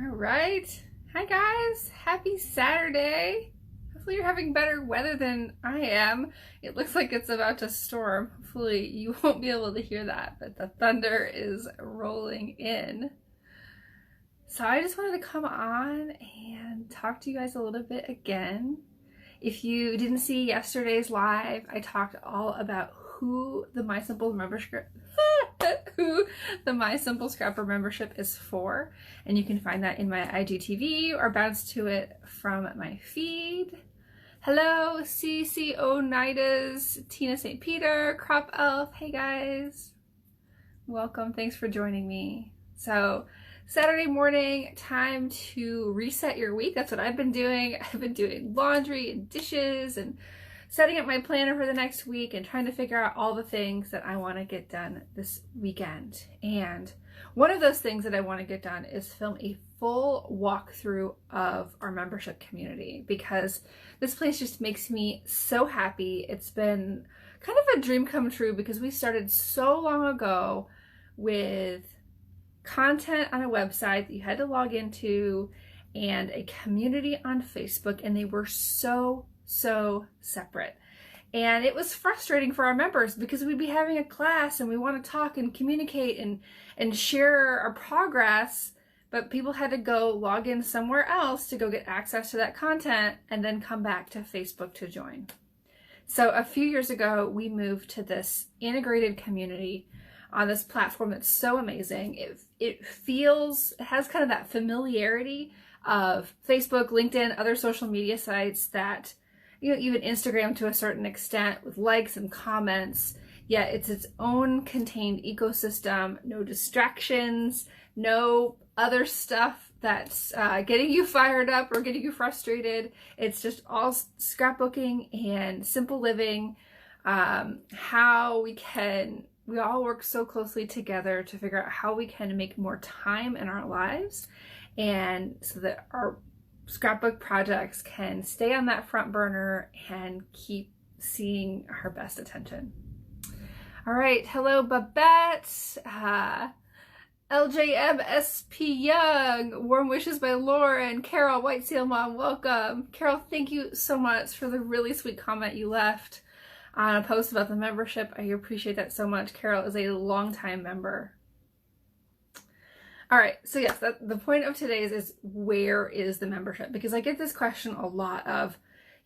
All right. Hi guys. Happy Saturday. Hopefully you're having better weather than I am. It looks like it's about to storm. Hopefully you won't be able to hear that, but the thunder is rolling in. So I just wanted to come on and talk to you guys a little bit again. If you didn't see yesterday's live, I talked all about who the My Simple membership Scrapper membership is for, and you can find that in my IGTV or bounce to it from my feed. Hello, CCO-nitas, Tina St. Peter, Crop Elf, hey guys. Welcome, thanks for joining me. So, Saturday morning, time to reset your week. That's what I've been doing. I've been doing laundry and dishes and setting up my planner for the next week and trying to figure out all the things that I want to get done this weekend. And one of those things that I want to get done is film a full walkthrough of our membership community, because this place just makes me so happy. It's been kind of a dream come true because we started so long ago with content on a website that you had to log into and a community on Facebook, and they were so separate. And it was frustrating for our members because we'd be having a class and we want to talk and communicate and share our progress, but people had to go log in somewhere else to go get access to that content and then come back to Facebook to join. So a few years ago, we moved to this integrated community on this platform that's so amazing. It has kind of that familiarity of Facebook, LinkedIn, other social media sites that, you know, even Instagram to a certain extent, with likes and comments, yet it's its own contained ecosystem, no distractions, no other stuff that's getting you fired up or getting you frustrated. It's just all scrapbooking and simple living, how we all work so closely together to figure out how we can make more time in our lives, and so that our scrapbook projects can stay on that front burner and keep seeing our best attention. All right, hello Babette, LJMSP Young, warm wishes by Lauren, Carol, White Seal Mom, welcome. Carol, thank you so much for the really sweet comment you left on a post about the membership. I appreciate that so much. Carol is a longtime member. All right, so yes, the point of today's is, where is the membership? Because I get this question a lot of,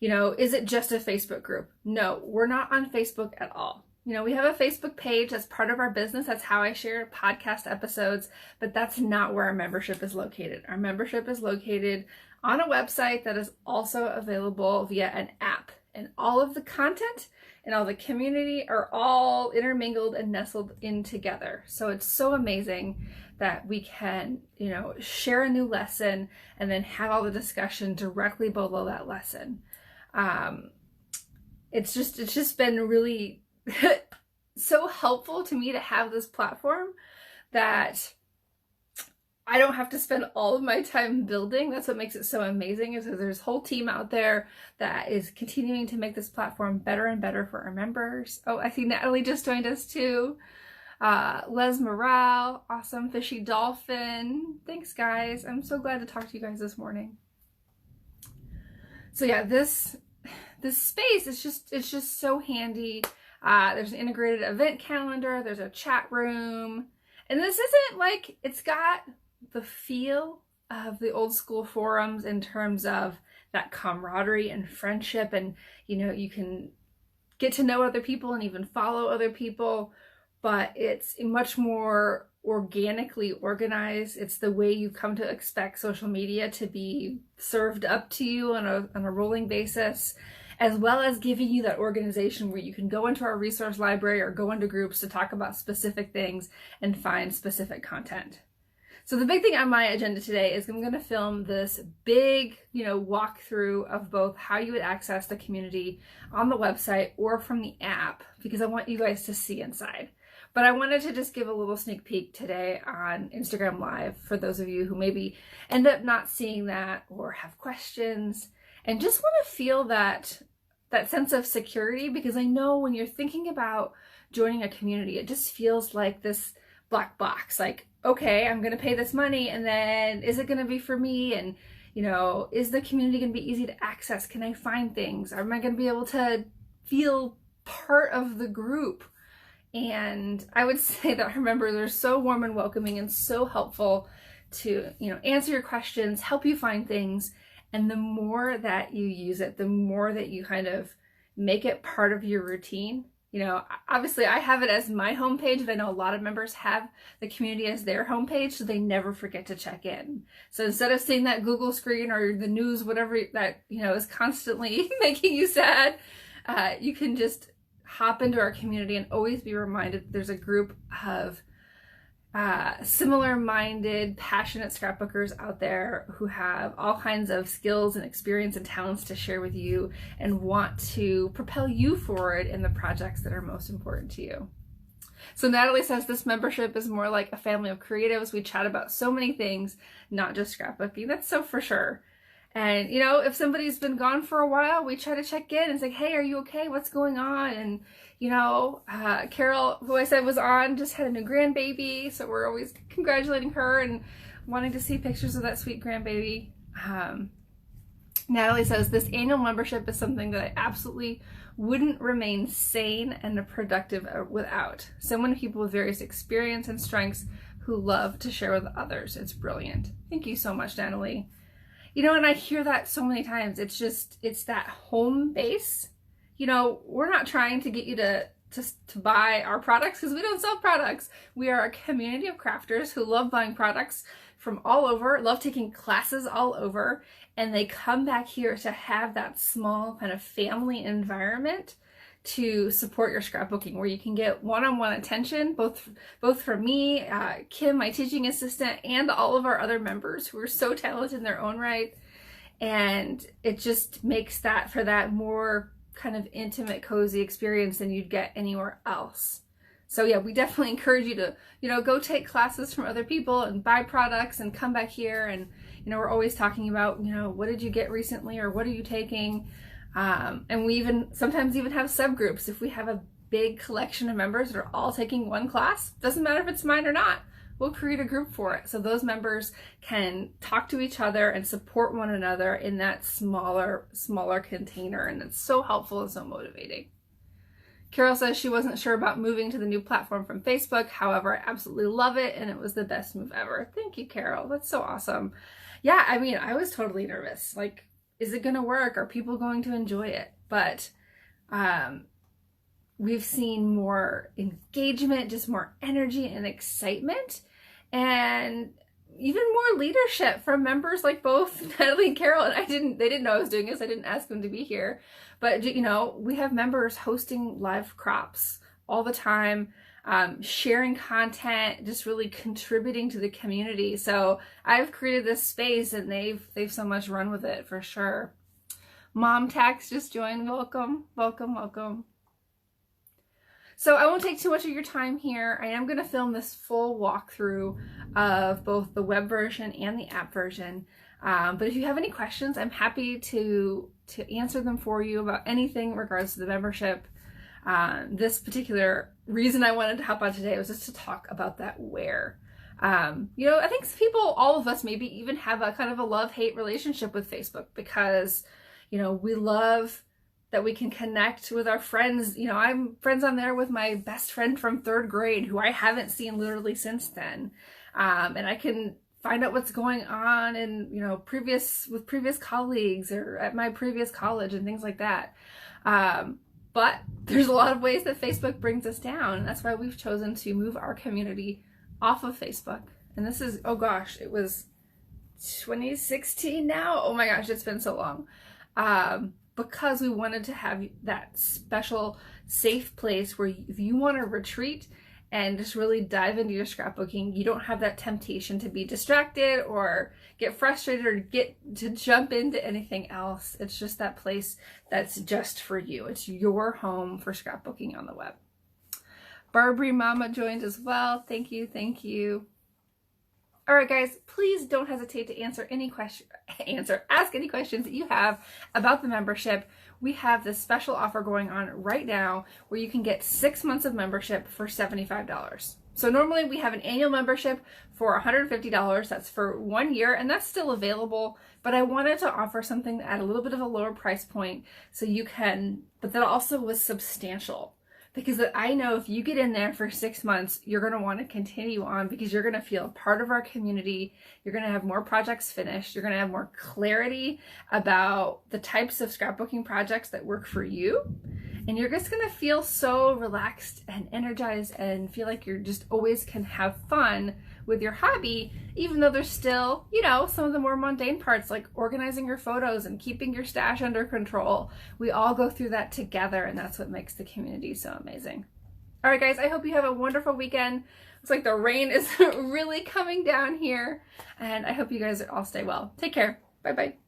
you know, is it just a Facebook group? No, we're not on Facebook at all. You know, we have a Facebook page that's part of our business. That's how I share podcast episodes, but that's not where our membership is located. Our membership is located on a website that is also available via an app, and all of the content and all the community are all intermingled and nestled in together. So it's so amazing that we can, you know, share a new lesson and then have all the discussion directly below that lesson. It's just been really so helpful to me to have this platform that I don't have to spend all of my time building. That's what makes it so amazing, is that there's a whole team out there that is continuing to make this platform better and better for our members. Oh, I see Natalie just joined us too. Les Morale, awesome. Fishy Dolphin. Thanks guys. I'm so glad to talk to you guys this morning. So yeah, this space is just so handy. There's an integrated event calendar, there's a chat room, and this isn't like, it's got the feel of the old school forums in terms of that camaraderie and friendship, and you know, you can get to know other people and even follow other people, but it's much more organically organized. It's the way you come to expect social media to be served up to you on a rolling basis, as well as giving you that organization where you can go into our resource library or go into groups to talk about specific things and find specific content. So the big thing on my agenda today is I'm going to film this big, you know, walkthrough of both how you would access the community on the website or from the app, because I want you guys to see inside. But I wanted to just give a little sneak peek today on Instagram Live for those of you who maybe end up not seeing that or have questions and just want to feel that sense of security, because I know when you're thinking about joining a community, it just feels like this black box. Like, okay, I'm going to pay this money, and then is it going to be for me? And, you know, is the community going to be easy to access? Can I find things? Am I going to be able to feel part of the group? And I would say that our members are so warm and welcoming and so helpful to, you know, answer your questions, help you find things. And the more that you use it, the more that you kind of make it part of your routine. You know, obviously I have it as my homepage, but I know a lot of members have the community as their homepage, so they never forget to check in. So instead of seeing that Google screen or the news, whatever that, you know, is constantly making you sad, you can just hop into our community and always be reminded that there's a group of similar-minded, passionate scrapbookers out there who have all kinds of skills and experience and talents to share with you and want to propel you forward in the projects that are most important to you. So Natalie says this membership is more like a family of creatives. We chat about so many things, not just scrapbooking. That's so for sure. And, you know, if somebody's been gone for a while, we try to check in and say, hey, are you okay? What's going on? And, you know, Carol, who I said was on, just had a new grandbaby. So we're always congratulating her and wanting to see pictures of that sweet grandbaby. Natalie says, this annual membership is something that I absolutely wouldn't remain sane and productive without. So many people with various experience and strengths who love to share with others. It's brilliant. Thank you so much, Natalie. You know, and I hear that so many times. It's just, it's that home base. You know, we're not trying to get you to buy our products because we don't sell products. We are a community of crafters who love buying products from all over, love taking classes all over, and they come back here to have that small kind of family environment to support your scrapbooking, where you can get one-on-one attention, both from me, Kim, my teaching assistant, and all of our other members who are so talented in their own right. And it just makes that for that more kind of intimate, cozy experience than you'd get anywhere else. So yeah, we definitely encourage you to, you know, go take classes from other people and buy products and come back here. And, you know, we're always talking about, you know, what did you get recently or what are you taking? And we sometimes even have subgroups. If we have a big collection of members that are all taking one class, doesn't matter if it's mine or not, we'll create a group for it. So those members can talk to each other and support one another in that smaller container. And it's so helpful and so motivating. Carol says she wasn't sure about moving to the new platform from Facebook. However, I absolutely love it and it was the best move ever. Thank you, Carol. That's so awesome. Yeah, I mean, I was totally nervous. Like, is it going to work? Are people going to enjoy it? But we've seen more engagement, just more energy and excitement, and even more leadership from members like both Natalie and Carol. And they didn't know I was doing this. I didn't ask them to be here. But, you know, we have members hosting live crops all the time, sharing content, just really contributing to the community. So I've created this space and they've so much run with it for sure. Mom Tax just joined. Welcome, welcome, welcome. So I won't take too much of your time here. I am going to film this full walkthrough of both the web version and the app version. But if you have any questions, I'm happy to answer them for you about anything in regards to the membership. This particular reason I wanted to hop on today was just to talk about that where. You know, I think all of us maybe even have a kind of a love-hate relationship with Facebook because, you know, we love that we can connect with our friends. You know, I'm friends on there with my best friend from 3rd grade who I haven't seen literally since then. And I can find out what's going on and, you know, with previous colleagues or at my previous college and things like that. But there's a lot of ways that Facebook brings us down. And that's why we've chosen to move our community off of Facebook. And this is, oh gosh, it was 2016 now. Oh my gosh, it's been so long. Because we wanted to have that special safe place where if you want to retreat and just really dive into your scrapbooking, you don't have that temptation to be distracted or get frustrated or to jump into anything else. It's just that place that's just for you. It's your home for scrapbooking on the web. Barbary Mama joined as well. Thank you, thank you. All right, guys, please don't hesitate to ask any questions that you have about the membership. We have this special offer going on right now where you can get 6 months of membership for $75. So normally we have an annual membership for $150. That's for 1 year, and that's still available. But I wanted to offer something at a little bit of a lower price point so you can, but that also was substantial. Because I know if you get in there for 6 months, you're going to want to continue on because you're going to feel part of our community. You're going to have more projects finished. You're going to have more clarity about the types of scrapbooking projects that work for you. And you're just going to feel so relaxed and energized and feel like you're just always can have fun with your hobby, even though there's still, you know, some of the more mundane parts like organizing your photos and keeping your stash under control. We all go through that together, and that's what makes the community so amazing. All right, guys, I hope you have a wonderful weekend. Looks like the rain is really coming down here, and I hope you guys all stay well. Take care. Bye-bye.